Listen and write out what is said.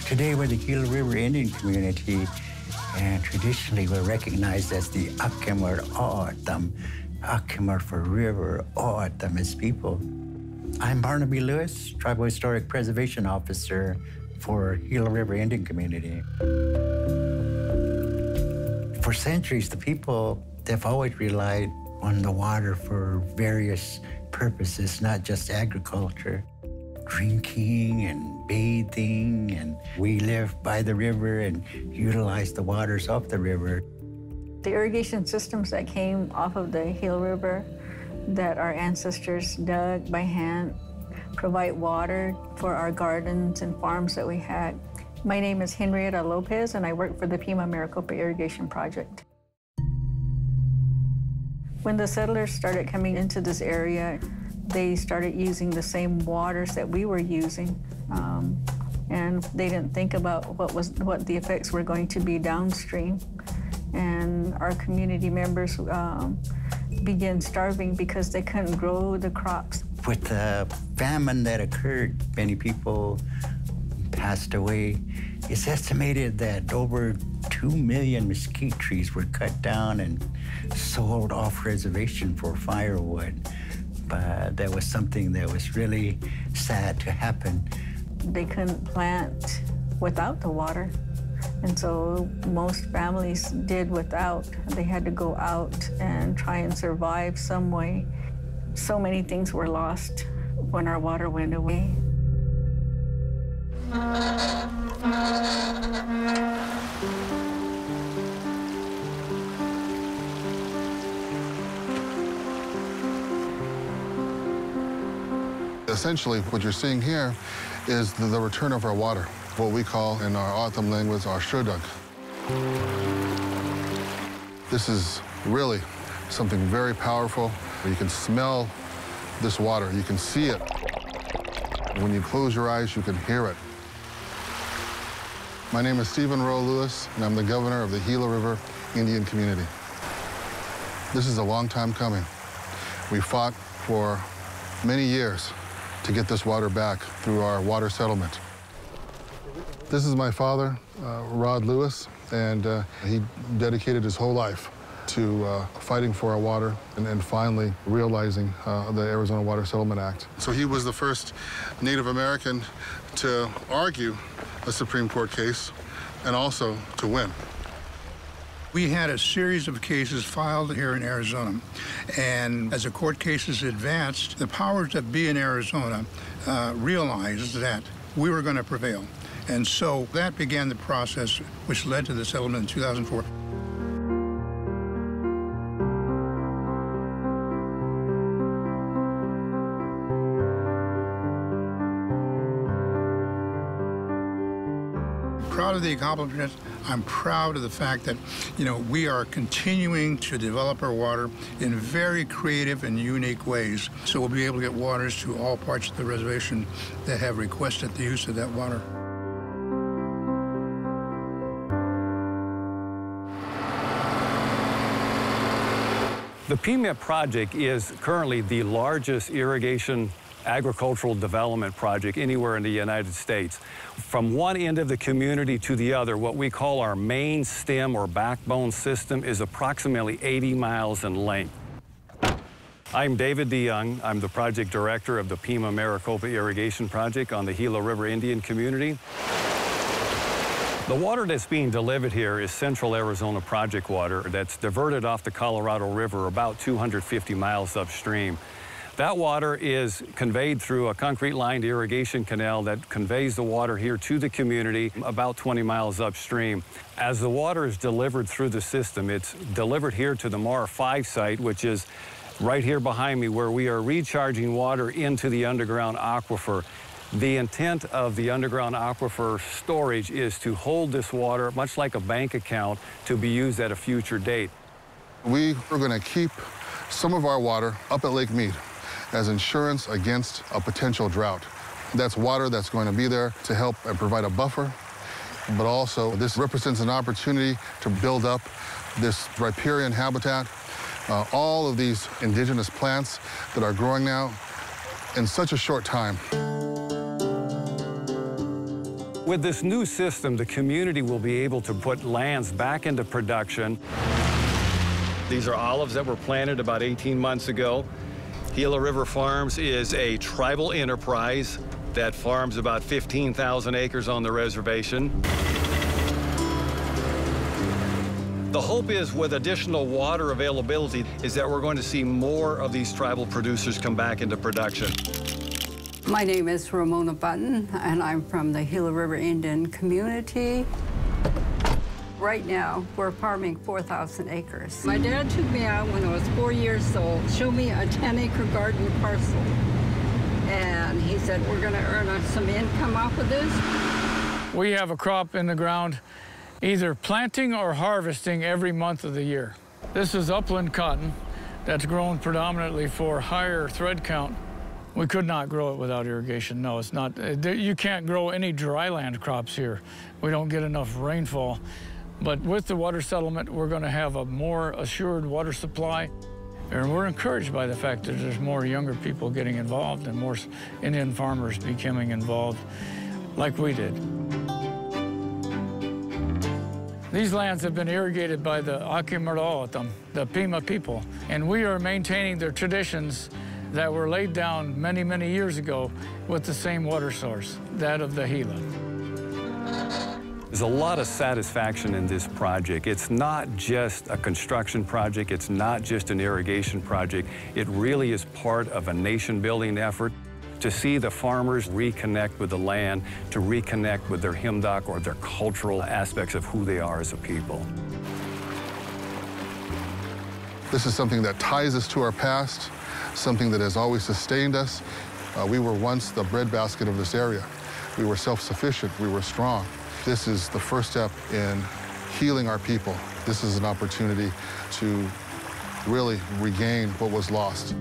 Today we're the Gila River Indian community, and traditionally we're recognized as the Akimar O'odham. Akimar for river, O'odham is people. I'm Barnaby Lewis, Tribal Historic Preservation Officer for Gila River Indian community. For centuries, the people, they've always relied on the water for various purposes, not just agriculture. Drinking and bathing, and we live by the river and utilize the waters of the river. The irrigation systems that came off of the Gila River that our ancestors dug by hand provide water for our gardens and farms that we had. My name is Henrietta Lopez, and I work for the Pima Maricopa Irrigation Project. When the settlers started coming into this area, they started using the same waters that we were using, and they didn't think about what the effects were going to be downstream. And our community members began starving because they couldn't grow the crops. With the famine that occurred, many people passed away. It's estimated that over 2 million mesquite trees were cut down and sold off reservation for firewood. But that was something that was really sad to happen. They couldn't plant without the water. And so most families did without. They had to go out and try and survive some way. So many things were lost when our water went away. Essentially, what you're seeing here is the return of our water, what we call in our O'odham language, our shudag. This is really something very powerful. You can smell this water. You can see it. When you close your eyes, you can hear it. My name is Stephen Rowe Lewis, and I'm the governor of the Gila River Indian community. This is a long time coming. We fought for many years to get this water back through our water settlement. This is my father, Rod Lewis, and he dedicated his whole life to fighting for our water and finally realizing the Arizona Water Settlement Act. So he was the first Native American to argue a Supreme Court case and also to win. We had a series of cases filed here in Arizona, and as the court cases advanced, the powers that be in Arizona realized that we were going to prevail. And so that began the process which led to the settlement in 2004. Proud of the accomplishments. I'm proud of the fact that, we are continuing to develop our water in very creative and unique ways. So we'll be able to get waters to all parts of the reservation that have requested the use of that water. The PMIP project is currently the largest irrigation agricultural development project anywhere in the United States. From one end of the community to the other, what we call our main stem or backbone system is approximately 80 miles in length. I'm David DeYoung. I'm the project director of the Pima Maricopa Irrigation Project on the Gila River Indian community. The water that's being delivered here is Central Arizona Project water that's diverted off the Colorado River about 250 miles upstream. That water is conveyed through a concrete-lined irrigation canal that conveys the water here to the community about 20 miles upstream. As the water is delivered through the system, it's delivered here to the MAR 5 site, which is right here behind me, where we are recharging water into the underground aquifer. The intent of the underground aquifer storage is to hold this water, much like a bank account, to be used at a future date. We are going to keep some of our water up at Lake Mead as insurance against a potential drought. That's water that's going to be there to help and provide a buffer, but also this represents an opportunity to build up this riparian habitat, all of these indigenous plants that are growing now in such a short time. With this new system, the community will be able to put lands back into production. These are olives that were planted about 18 months ago. Gila River Farms is a tribal enterprise that farms about 15,000 acres on the reservation. The hope is, with additional water availability, is that we're going to see more of these tribal producers come back into production. My name is Ramona Button, and I'm from the Gila River Indian community. Right now, we're farming 4,000 acres. My dad took me out when I was 4 years old, showed me a 10-acre garden parcel. And he said, we're gonna earn some income off of this. We have a crop in the ground, either planting or harvesting every month of the year. This is upland cotton that's grown predominantly for higher thread count. We could not grow it without irrigation. No, it's not. You can't grow any dryland crops here. We don't get enough rainfall. But with the water settlement, we're going to have a more assured water supply. And we're encouraged by the fact that there's more younger people getting involved and more Indian farmers becoming involved like we did. These lands have been irrigated by the Akimaralatam, the Pima people, and we are maintaining their traditions that were laid down many, many years ago with the same water source, that of the Gila. There's a lot of satisfaction in this project. It's not just a construction project. It's not just an irrigation project. It really is part of a nation-building effort to see the farmers reconnect with the land, to reconnect with their himdak or their cultural aspects of who they are as a people. This is something that ties us to our past, something that has always sustained us. We were once the breadbasket of this area. We were self-sufficient, we were strong. This is the first step in healing our people. This is an opportunity to really regain what was lost.